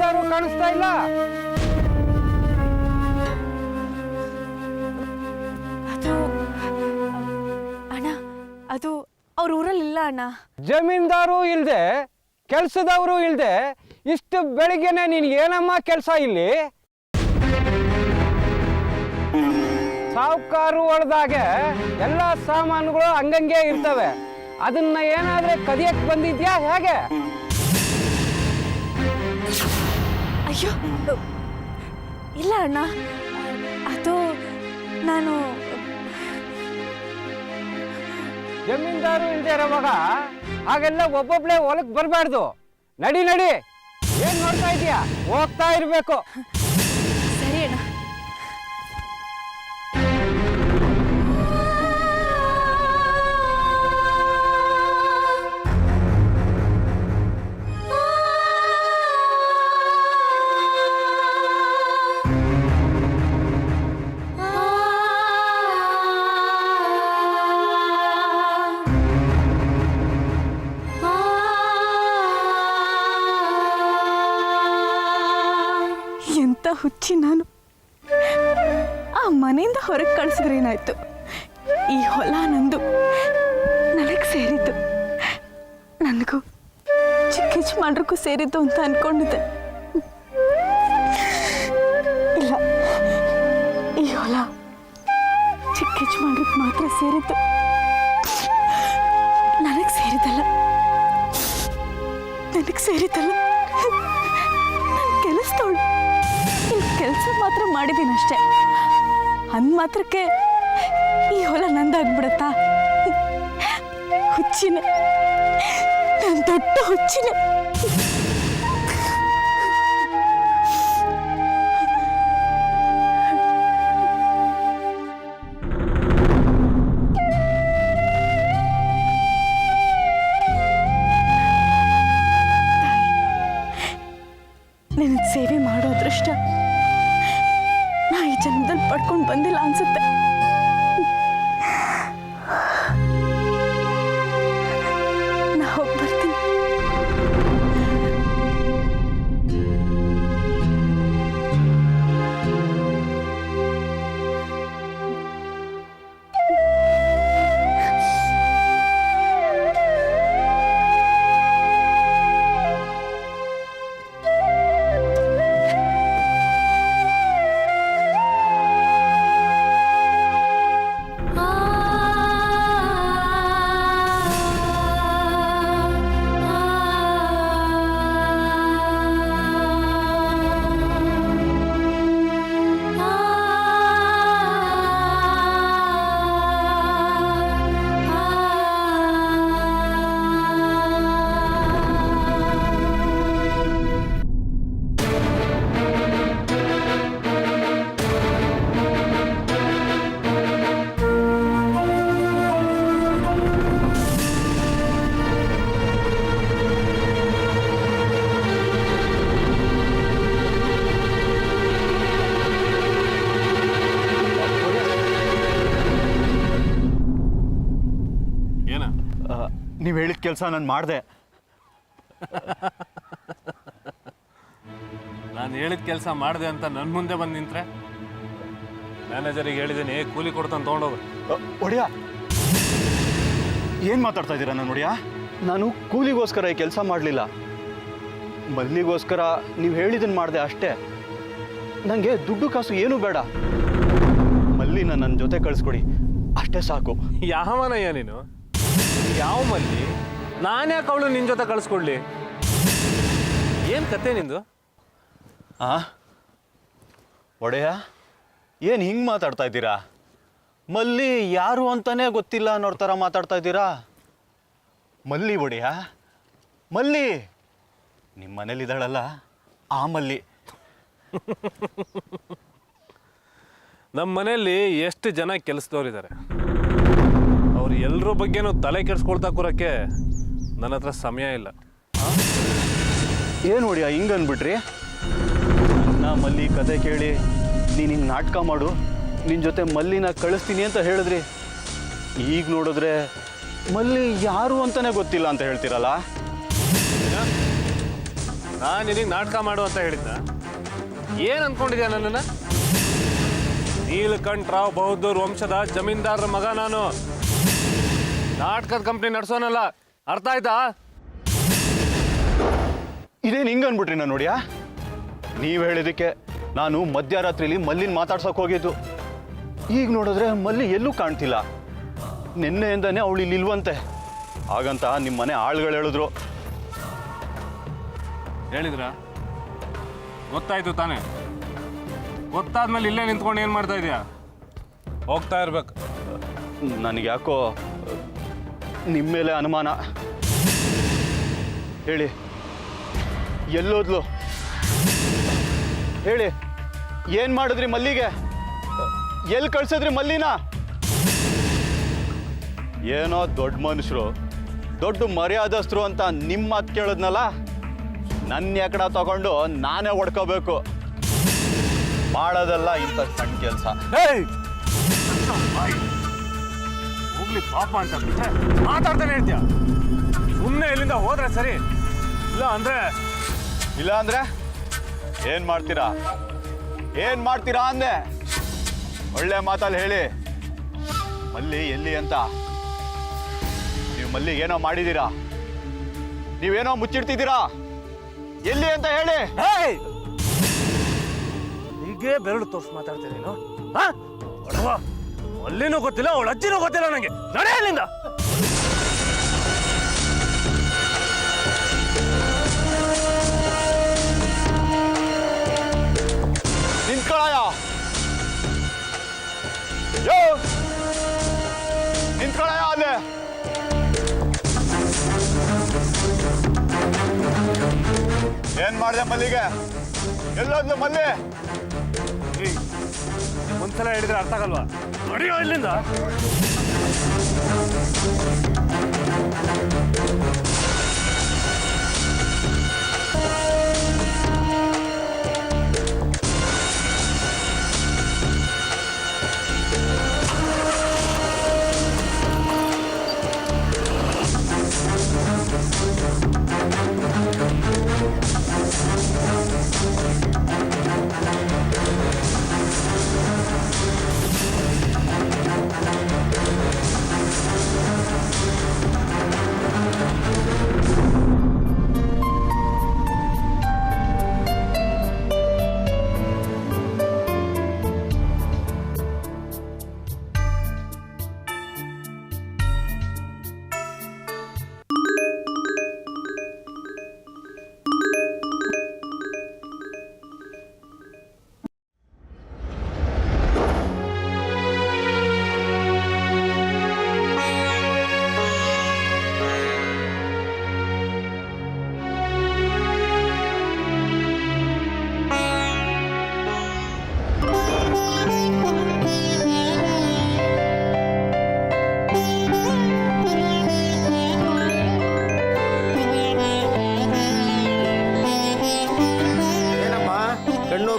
ಜಮೀನ್ದಾರು ಕಾಣಿಸ್ತಾ ಇಲ್ಲ. ಅದು ಅಣ್ಣ, ಅದು ಅವ್ರ ಊರಲ್ಲಿಲ್ಲ ಅಣ್ಣ. ಜಮೀನ್ದಾರು ಇಲ್ದೆ, ಕೆಲ್ಸದವರು ಇಲ್ದೆ, ಇಷ್ಟು ಬೆಳಿಗ್ಗೆನೆ ನಿನ್ಗೇನಮ್ಮ ಕೆಲಸ ಇಲ್ಲಿ? ಸಾಹುಕಾರು ಹೊಡೆದಾಗೆ ಎಲ್ಲ ಸಾಮಾನುಗಳು ಹಂಗಂಗೆ ಇರ್ತವೆ. ಅದನ್ನ ಏನಾದ್ರೆ ಕದಿಯಕ್ ಬಂದಿದ್ಯಾ ಹೇಗೆ? ಅಯ್ಯೋ ಇಲ್ಲ ಅಣ್ಣ, ಅದು ನಾನು ಜಮೀನ್ದಾರು ಇಲ್ದೇ ಇರೋ ಮಗ ಹಾಗೆಲ್ಲ ಒಬ್ಬೊಬ್ಳೆ ಹೊಲಕ್ ಬರಬಾರ್ದು. ನಡಿ ನಡಿ, ಏನ್ ನೋಡ್ತಾ ಇದೀಯಾ? ಹೋಗ್ತಾ ಇರ್ಬೇಕು. ಸರಿ ಅಣ್ಣ. ಎಂತ ಹುಚ್ಚಿ ನಾನು. ಆ ಮನೆಯಿಂದ ಹೊರಗೆ ಕಳಿಸಿದ್ರೇನಾಯ್ತು? ಈ ಹೊಲ ನಂದು, ನನಗೆ ಸೇರಿದ್ದು. ನನಗೂ ಚಿಕ್ಕ ಯಜಮಾನ್ರಿಗೂ ಸೇರಿದ್ದು ಅಂತ ಅನ್ಕೊಂಡಿದ್ದೆ. ಇಲ್ಲ, ಈ ಹೊಲ ಚಿಕ್ಕ ಯಜಮಾನ್ರಿಗೆ ಮಾತ್ರ ಸೇರಿದ್ದು, ನನಗೆ ಸೇರಿದ್ದಲ್ಲ. ನನಗೆ ಸೇರಿದ್ದಲ್ಲ, ನನ್ನ ಕೆಲಸದವಳು. ಕೆಲಸ ಮಾತ್ರ ಮಾಡಿದ್ದೀನಿ ಅಷ್ಟೇ. ಅಂದ್ ಮಾತ್ರಕ್ಕೆ ಈ ಹೊಲ ನಂದಾಗ್ಬಿಡತ್ತಾ? ಹುಚ್ಚಿನ, ನನ್ನ ದೊಡ್ಡ ಹುಚ್ಚಿನ. ನಿನಗೆ ಸೇವೆ ಮಾಡೋ ಅದೃಷ್ಟ ನಾ ಈ ಜನ್ಮದಲ್ಲಿ ಪಡ್ಕೊಂಡು ಬಂದಿಲ್ಲ ಅನ್ಸುತ್ತೆ. ನಾ ಹೋಗಿ ಬರ್ತೀನಿ. ನೀವು ಹೇಳಿದ ಕೆಲಸ ನಾನು ಮಾಡಿದೆ. ನಾನು ಹೇಳಿದ ಕೆಲಸ ಮಾಡಿದೆ ಅಂತ ನನ್ನ ಮುಂದೆ ಬಂದು ನಿಂತ್ರೆ ಮ್ಯಾನೇಜರಿಗೆ ಹೇಳಿದ್ದೀನಿ, ಕೂಲಿ ಕೊಡ್ತಾನೆ ತೊಗೊಂಡೋಗು. ಒಡೆಯ, ಏನು ಮಾತಾಡ್ತಾ ಇದ್ದೀರಾ? ನಾನು ಒಡೆಯ, ನಾನು ಕೂಲಿಗೋಸ್ಕರ ಈ ಕೆಲಸ ಮಾಡಲಿಲ್ಲ, ಮಲ್ಲಿಗೋಸ್ಕರ ನೀವು ಹೇಳಿದ್ದನ್ನು ಮಾಡಿದೆ ಅಷ್ಟೇ. ನನಗೆ ದುಡ್ಡು ಕಾಸು ಏನೂ ಬೇಡ. ಮಲ್ಲಿನ ನನ್ನ ಜೊತೆ ಕಳಿಸ್ಕೊಡಿ, ಅಷ್ಟೇ ಸಾಕು. ಯಾವನಯ್ಯ ನೀನು? ಯಾವ ಮಲ್ಲಿ? ನಾನು ಯಾಕೆ ಅವಳು ನಿನ್ನ ಜೊತೆ ಕಳಿಸ್ಕೊಡ್ಲಿ? ಏನು ಕತೆ ನಿಂದು? ಒಡೆಯ, ಏನು ಹಿಂಗೆ ಮಾತಾಡ್ತಾ ಇದ್ದೀರಾ? ಮಲ್ಲಿ ಯಾರು ಅಂತಾನೆ ಗೊತ್ತಿಲ್ಲ ಅನ್ನೋರ ಥರ ಮಾತಾಡ್ತಾ ಇದ್ದೀರಾ. ಮಲ್ಲಿ ಒಡೆಯ, ಮಲ್ಲಿ ನಿಮ್ಮ ಮನೇಲಿದ್ದಾಳಲ್ಲ ಆ ಮಲ್ಲಿ. ನಮ್ಮ ಮನೆಯಲ್ಲಿ ಎಷ್ಟು ಜನ ಕೆಲಸದವ್ರಿದ್ದಾರೆ, ಅವ್ರು ಎಲ್ಲರ ಬಗ್ಗೆನೂ ತಲೆ ಕೆಡಿಸ್ಕೊಳ್ತಾ ಕೂರಕ್ಕೆ ನನ್ನ ಹತ್ರ ಸಮಯ ಇಲ್ಲ. ಏನು ಒಡೆಯ ಹಿಂಗೆ ಅಂದ್ಬಿಟ್ರಿ? ನನ್ನ ಮಲ್ಲಿ ಕತೆ ಕೇಳಿ ನೀನು ಹಿಂಗೆ ನಾಟಕ ಮಾಡು, ನಿನ್ನ ಜೊತೆ ಮಲ್ಲಿನ ಕಳಿಸ್ತೀನಿ ಅಂತ ಹೇಳಿದ್ರಿ. ಈಗ ನೋಡಿದ್ರೆ ಮಲ್ಲಿ ಯಾರು ಅಂತಲೇ ಗೊತ್ತಿಲ್ಲ ಅಂತ ಹೇಳ್ತೀರಲ್ಲ. ನಾನು ನಿನಗೆ ನಾಟಕ ಮಾಡು ಅಂತ ಹೇಳಿದ್ದ. ಏನು ಅನ್ಕೊಂಡಿದ್ಯಾ ನನ್ನನ್ನು? ನೀಲಕಂಠರಾವ್ ಬಹದ್ದೂರ್ ವಂಶದ ಜಮೀನ್ದಾರರ ಮಗ ನಾನು. ನಾಟಕದ ಕಂಪ್ನಿ ನಡೆಸೋನಲ್ಲ, ಅರ್ಥ ಆಯ್ತಾ? ಇದೇನು ಹಿಂಗೆ ಅನ್ಬಿಟ್ರಿ ನಾನು ನೋಡ್ಯಾ? ನೀವು ಹೇಳಿದಕ್ಕೆ ನಾನು ಮಧ್ಯರಾತ್ರಿಲಿ ಮಲ್ಲಿನ ಮಾತಾಡ್ಸೋಕೆ ಹೋಗಿದ್ದು. ಈಗ ನೋಡಿದ್ರೆ ಮಲ್ಲಿ ಎಲ್ಲೂ ಕಾಣ್ತಿಲ್ಲ. ನಿನ್ನೆಯಿಂದನೇ ಅವಳು ಇಲ್ಲಿ ಇಲ್ವಂತೆ. ಹಾಗಂತ ನಿಮ್ಮ ಮನೆ ಆಳುಗಳು ಹೇಳಿದ್ರು. ಹೇಳಿದ್ರ? ಗೊತ್ತಾಯ್ತು ತಾನೇ? ಗೊತ್ತಾದ್ಮೇಲೆ ಇಲ್ಲೇ ನಿಂತ್ಕೊಂಡು ಏನು ಮಾಡ್ತಾ ಇದೀಯಾ? ಹೋಗ್ತಾ ಇರ್ಬೇಕು. ನನಗೆ ಯಾಕೋ ನಿಮ್ಮ ಮೇಲೆ ಅನುಮಾನ. ಹೇಳಿ, ಎಲ್ಲೋದ್ಲು? ಹೇಳಿ, ಏನು ಮಾಡಿದ್ರಿ ಮಲ್ಲಿಗೆ? ಎಲ್ಲಿ ಕಳ್ಸಿದ್ರಿ ಮಲ್ಲಿನ? ಏನೋ ದೊಡ್ಡ ಮನುಷ್ಯರು, ದೊಡ್ಡ ಮರ್ಯಾದಸ್ಥರು ಅಂತ ನಿಮ್ಮ ಮಾತು ಕೇಳಿದ್ನಲ್ಲ, ನನ್ನ ಎಕಡ ತಗೊಂಡು ನಾನೇ ಹೊಡ್ಕೋಬೇಕು. ಮಾಡೋದಲ್ಲ ಇಂಥ ಸಣ್ಣ ಕೆಲಸ. ಹೋಗ್ಲಿ ಪಾಪ ಅಂತ ಬಿಟ್ರೆ ಮಾತಾಡ್ತಾನೆ ಹೇಳ್ತೀಯ. ಸುಮ್ಮನೆ ಇಲ್ಲಿಂದ ಹೋದ್ರೆ ಸರಿ, ಇಲ್ಲ ಅಂದ್ರೆ ಏನ್ ಮಾಡ್ತೀರಾ? ಏನ್ ಮಾಡ್ತೀರಾ ಅಂದೆ. ಒಳ್ಳೆ ಮಾತಲ್ಲಿ ಹೇಳಿ, ಮಲ್ಲಿ ಎಲ್ಲಿ ಅಂತ. ನೀವು ಮಲ್ಲಿಗೆ ಏನೋ ಮಾಡಿದ್ದೀರಾ, ನೀವೇನೋ ಮುಚ್ಚಿಡ್ತಿದ್ದೀರಾ. ಎಲ್ಲಿ ಅಂತ ಹೇಳಿ. ಹೀಗೆ ಬೆರಳು ತೋರ್ಸಿ ಮಾತಾಡ್ತೀರೇನು? ಅಲ್ಲಿನೂ ಗೊತ್ತಿಲ್ಲ, ಅವಳ ಅಜ್ಜಿನೂ ಗೊತ್ತಿಲ್ಲ ನನಗೆ. ನಡೆ ಅಲ್ಲಿಂದ. ನಿಂತ್ಕೊಳ್ಳಯ್ಯ. ನಿಂತ್ಕೊಳ್ಳಯ್ಯ ಅಲ್ಲೇ. ಏನ್ ಮಾಡಿದೆ ಮಲ್ಲಿಗೆ? ಎಲ್ಲೋದ್ಲು ಮಲ್ಲಿ? ಒಂದ್ಸಲ ಹೇಳಿದ್ರೆ ಅರ್ಥ ಆಗಲ್ವಾ? ನಡೆಯೋ ಇಲ್ಲಿಂದ.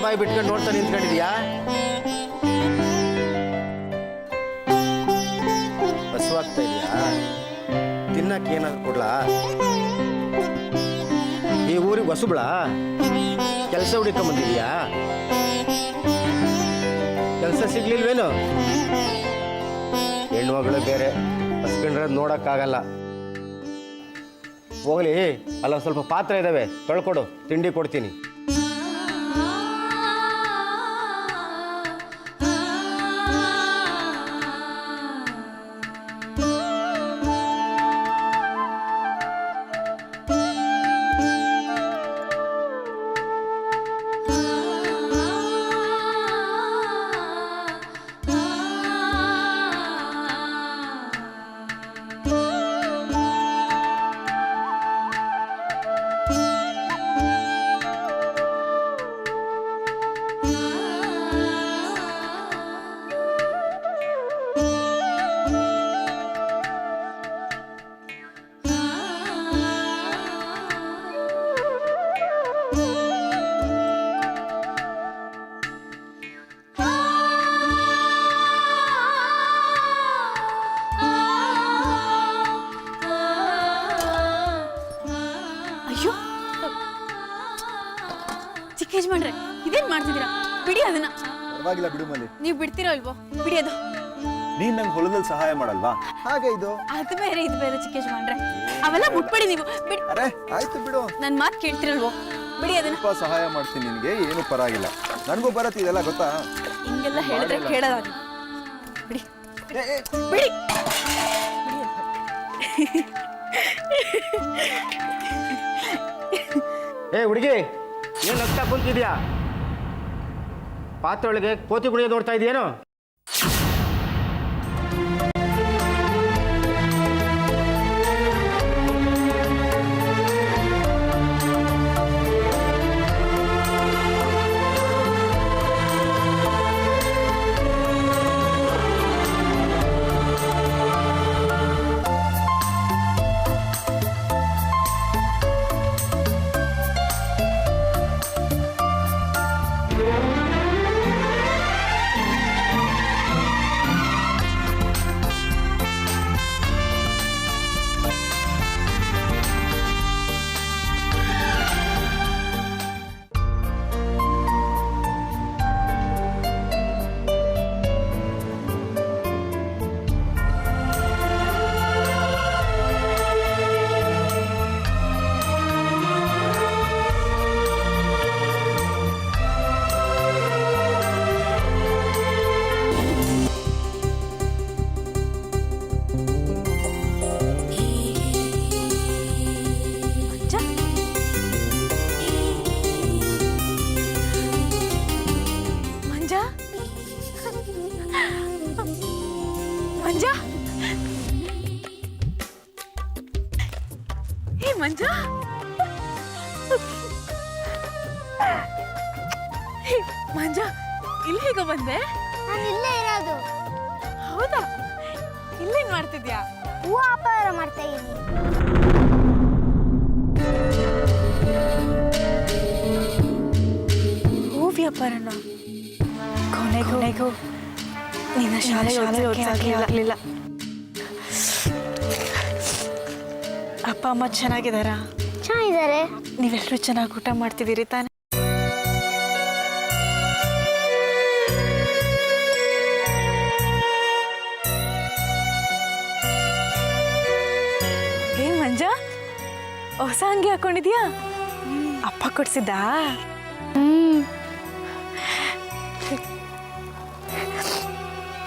ಬಾಯಿ ಬಿಟ್ಕೊಂಡು ನೋಡ್ತಾ ನಿಂತ್ಕೊಂಡಿದ್ಯಾ? ಹಸುವಾಗ್ತಾ ಇದೆಯಾ? ತಿನ್ನಕ್ಕೆ ಏನಾದ್ರು ಕೊಡ್ಲಾ? ಈ ಊರಿಗೆ ಹೊಸಬ್ಳ? ಕೆಲಸ ಹುಡುಕೊಂಬಂದಿದ್ಯಾ? ಕೆಲಸ ಸಿಗ್ಲಿಲ್ವೇನು? ಹೆಣ್ಮಗಳು ಬೇರೆ, ಹಸ್ಕೊಂಡ್ರೆ ನೋಡೋಕ್ಕಾಗಲ್ಲ. ಹೋಗ್ಲಿ, ಅಲ್ಲ ಸ್ವಲ್ಪ ಪಾತ್ರೆ ಇದ್ದಾವೆ, ತೊಳ್ಕೊಡು, ತಿಂಡಿ ಕೊಡ್ತೀನಿ. ಚಿಕ್ಕ ಯಜಮಾನ್ರೆ ಇದೇನ್ ಮಾಡ್ತಿದ್ದೀರಾ? ಬಿಡಿ ಅದನ್ನ. ಪರವಾಗಿಲ್ಲ ಬಿಡು ಮಲ್ಲಿ. ನೀವು ಬಿಡ್ತೀರೋ ಇಲ್ವೋ? ಬಿಡಿ ಅದು. ನೀನ್ ನಂಗೆ ಹೊಲದಲ್ಲಿ ಸಹಾಯ ಮಾಡಲ್ವಾ? ಹಾಗೆ ಇದು ಅದು ಬೇರೆ ಇದು ಬೇರೆ ಚಿಕ್ಕ ಯಜಮಾನ್ರೆ. ಅವೆಲ್ಲ ಮುಟ್ಬೇಡಿ ನೀವು. ಬಿಡಿ. ಅರೆ ಆಯ್ತು ಬಿಡು. ನನ್ ಮಾತು ಕೇಳ್ತಿರಲ್ವೋ? ಬಿಡಿ ಅದನ್ನ. ಸ್ವಲ್ಪ ಸಹಾಯ ಮಾಡ್ತೀನಿ ನಿನ್ಗೆ, ಏನು ಪರವಾಗಿಲ್ಲ. ನನಗೂ ಬರತ್ತೆ ಇದೆಲ್ಲ ಗೊತ್ತಾ? ಹಿಂಗೆಲ್ಲ ಹೇಳಿದ್ರೆ ಕೇಳೋದ? ಬಿಡಿ ಏ, ಏ, ಬಿಡಿ. ಏ ಹುಡುಗಿ, ಏನು ನಗ್ತಾ ಕುಂತಿದ್ಯಾ? ಪಾತ್ರೆ ಒಳಗೆ ಕೋತಿ ಕುಣಿಯೋದು ನೋಡ್ತಾ ಇದೆಯೇನು? ಮಂಜಾ, ಏ ಮಂಜಾ, ಮಂಜಾ ಇಲ್ಲಿ ಹೇಗ ಬಂದೆ? ನಾನು ಇಲ್ಲೇ ಇರೋದು. ಹೌದಾ? ಇಲ್ಲೇನ್ ಮಾಡ್ತಿದ್ಯಾ? ಹೂವು ವ್ಯಾಪಾರ ಮಾಡ್ತಾ ಇದ್ದೀನಿ. ಹೂ ವ್ಯಾಪಾರನ? ಕೊನೆಗೂ ನಿನ್ನ ಶಾಲೆ ಆಗ್ಲಿಲ್ಲ. ಅಪ್ಪ ಅಮ್ಮ ಚೆನ್ನಾಗಿದ್ದಾರಾ? ಚೆನ್ನಾಗಿದ್ದಾರೆ. ನೀವೆಲ್ಲರೂ ಚೆನ್ನಾಗಿ ಊಟ ಮಾಡ್ತಿದ್ದೀರಿ ತಾನೆ? ಏ ಮಂಜಾ, ಹೊಸ ಅಂಗಿ ಹಾಕೊಂಡಿದ್ಯಾ? ಅಪ್ಪ ಕೊಡ್ಸಿದ್ದಾ?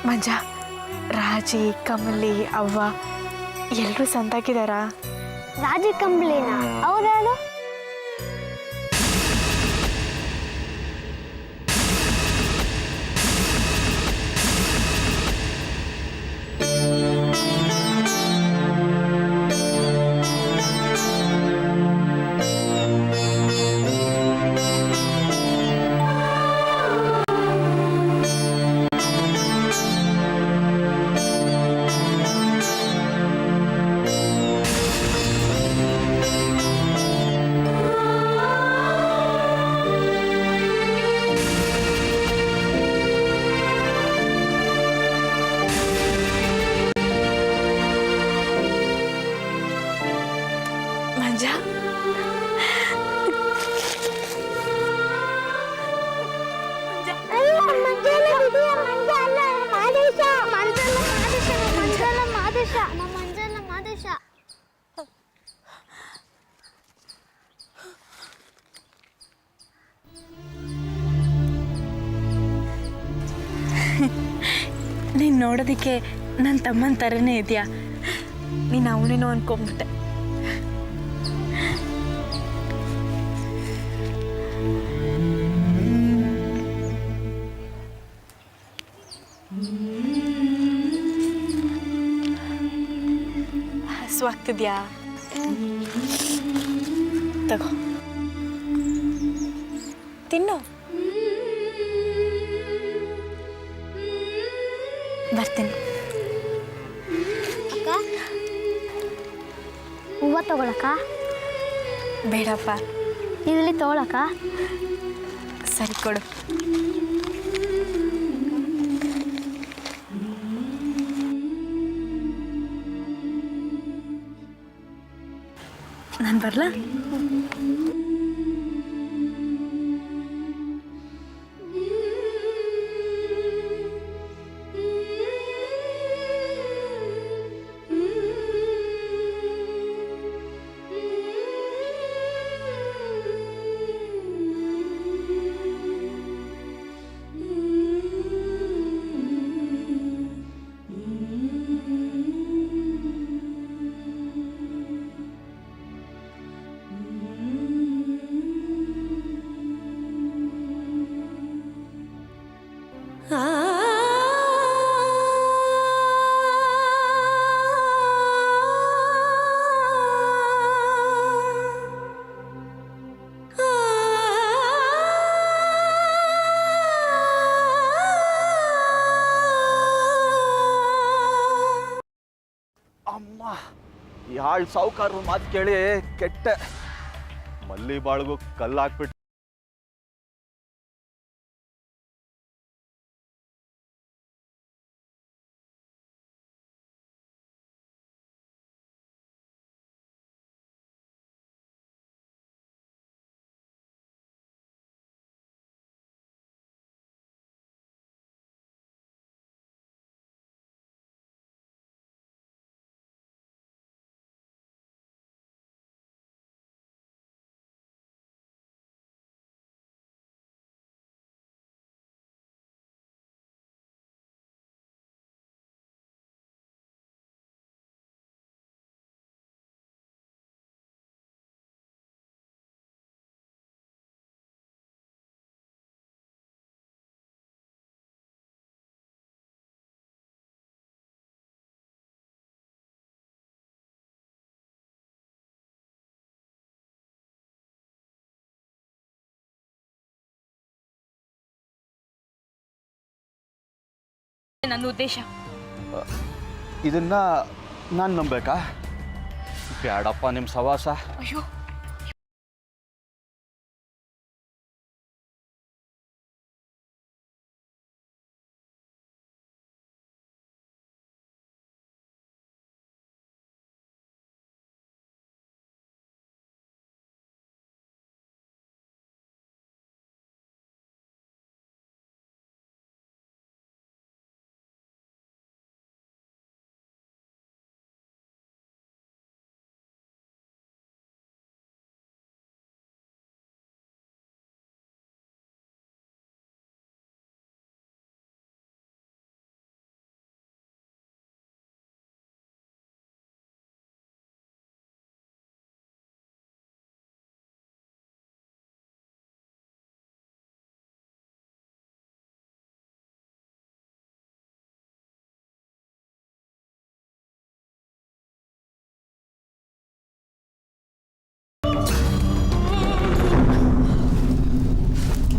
ಮಂಜಾ, ರಾಜಿ, ಕಮಲಿ, ಅವ್ವ ಎಲ್ಲರೂ ಸಂತಾಗಿದ್ದಾರಾ? ರಾಜಿ ಕಂಬ್ಳಿನ? ಹೌದಾಳು. ಮಂಜಾ, ನೀನು ನೋಡೋದಕ್ಕೆ ನನ್ನ ತಮ್ಮನ ಥರನೇ ಇದೆಯಾ? ನೀನು ಅವನೇನೋ ಅನ್ಕೊಂಬಿಟ್ಟೆ. ಹಸುವಾಗ್ತಿದ್ಯಾ? ತಗೋ ತಿನ್ನು. ಬರ್ತೀನಿ. ಅಕ್ಕ, ಹೂವು ತಗೊಳಕ್ಕ? ಬೇಡಪ್ಪ. ಇದರಲ್ಲಿ ತಗೊಳಕ್ಕ? ಸರಿ ಕೊಡು. ನಾನು ಬರಲಾ? ಯಾಳ್ ಸಾವುಕಾರರು ಮಾತು ಕೇಳಿ ಕೆಟ್ಟೆ. ಮಲ್ಲಿ ಬಾಳ್ಗೂ ಕಲ್ಲು ಹಾಕ್ಬಿಟ್ಟು ನನ್ನ ಉದ್ದೇಶ. ಇದನ್ನ ನಾನು ನಂಬೇಕಾ? ಬ್ಯಾಡಪ್ಪ ನಿಮ್ಮ ಸವಾಸ. ಅಯ್ಯೋ,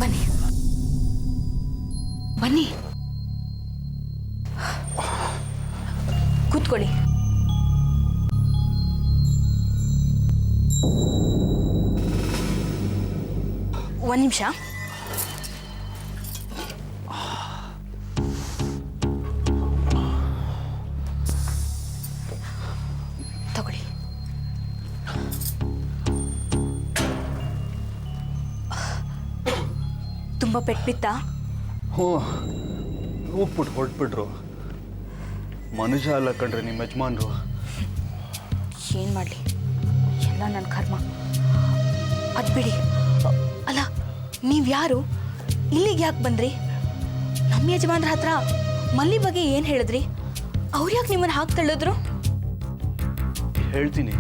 ಬನ್ನಿ ಬನ್ನಿ, ಕೂತ್ಕೊಳ್ಳಿ. ಒಂದು ನಿಮಿಷ. ತಗೊಳ್ಳಿ. ತುಂಬ ಪೆಟ್ಟು ಬಿತ್ತಾ? ಹ್ಞೂ, ಹೋಗ್ಬಿಟ್ಟು ಹೊರಟ್ಬಿಟ್ರು. ಮನುಷ್ಯ ಅಲ್ಲ ಕಣ್ರಿ ನಿಮ್ಮ ಯಜಮಾನ್ರು. ಏನು ಮಾಡಲಿ, ಎಲ್ಲ ನನ್ನ ಕರ್ಮ. ಅದು ಬಿಡಿ. ಅಲ್ಲ, ನೀವು ಯಾರು? ಇಲ್ಲಿಗೆ ಯಾಕೆ ಬಂದ್ರಿ? ನಮ್ಮ ಯಜಮಾನ್ರ ಹತ್ರ ಮಲ್ಲಿ ಬಗ್ಗೆ ಏನು ಹೇಳಿದ್ರಿ? ಅವ್ರು ಯಾಕೆ ನಿಮ್ಮನ್ನು ಹಾಕಿ ತಳ್ಳಿದ್ರು? ಹೇಳ್ತೀನಿ,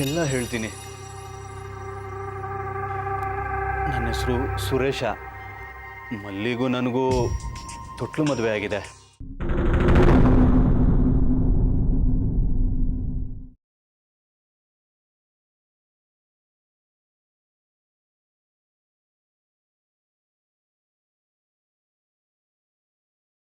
ಎಲ್ಲ ಹೇಳ್ತೀನಿ. ನನ್ನ ಹೆಸರು ಸುರೇಶ. ಮಲ್ಲಿಗೂ ನನಗೂ ತೊಟ್ಲು ಮದುವೆ ಆಗಿದೆ.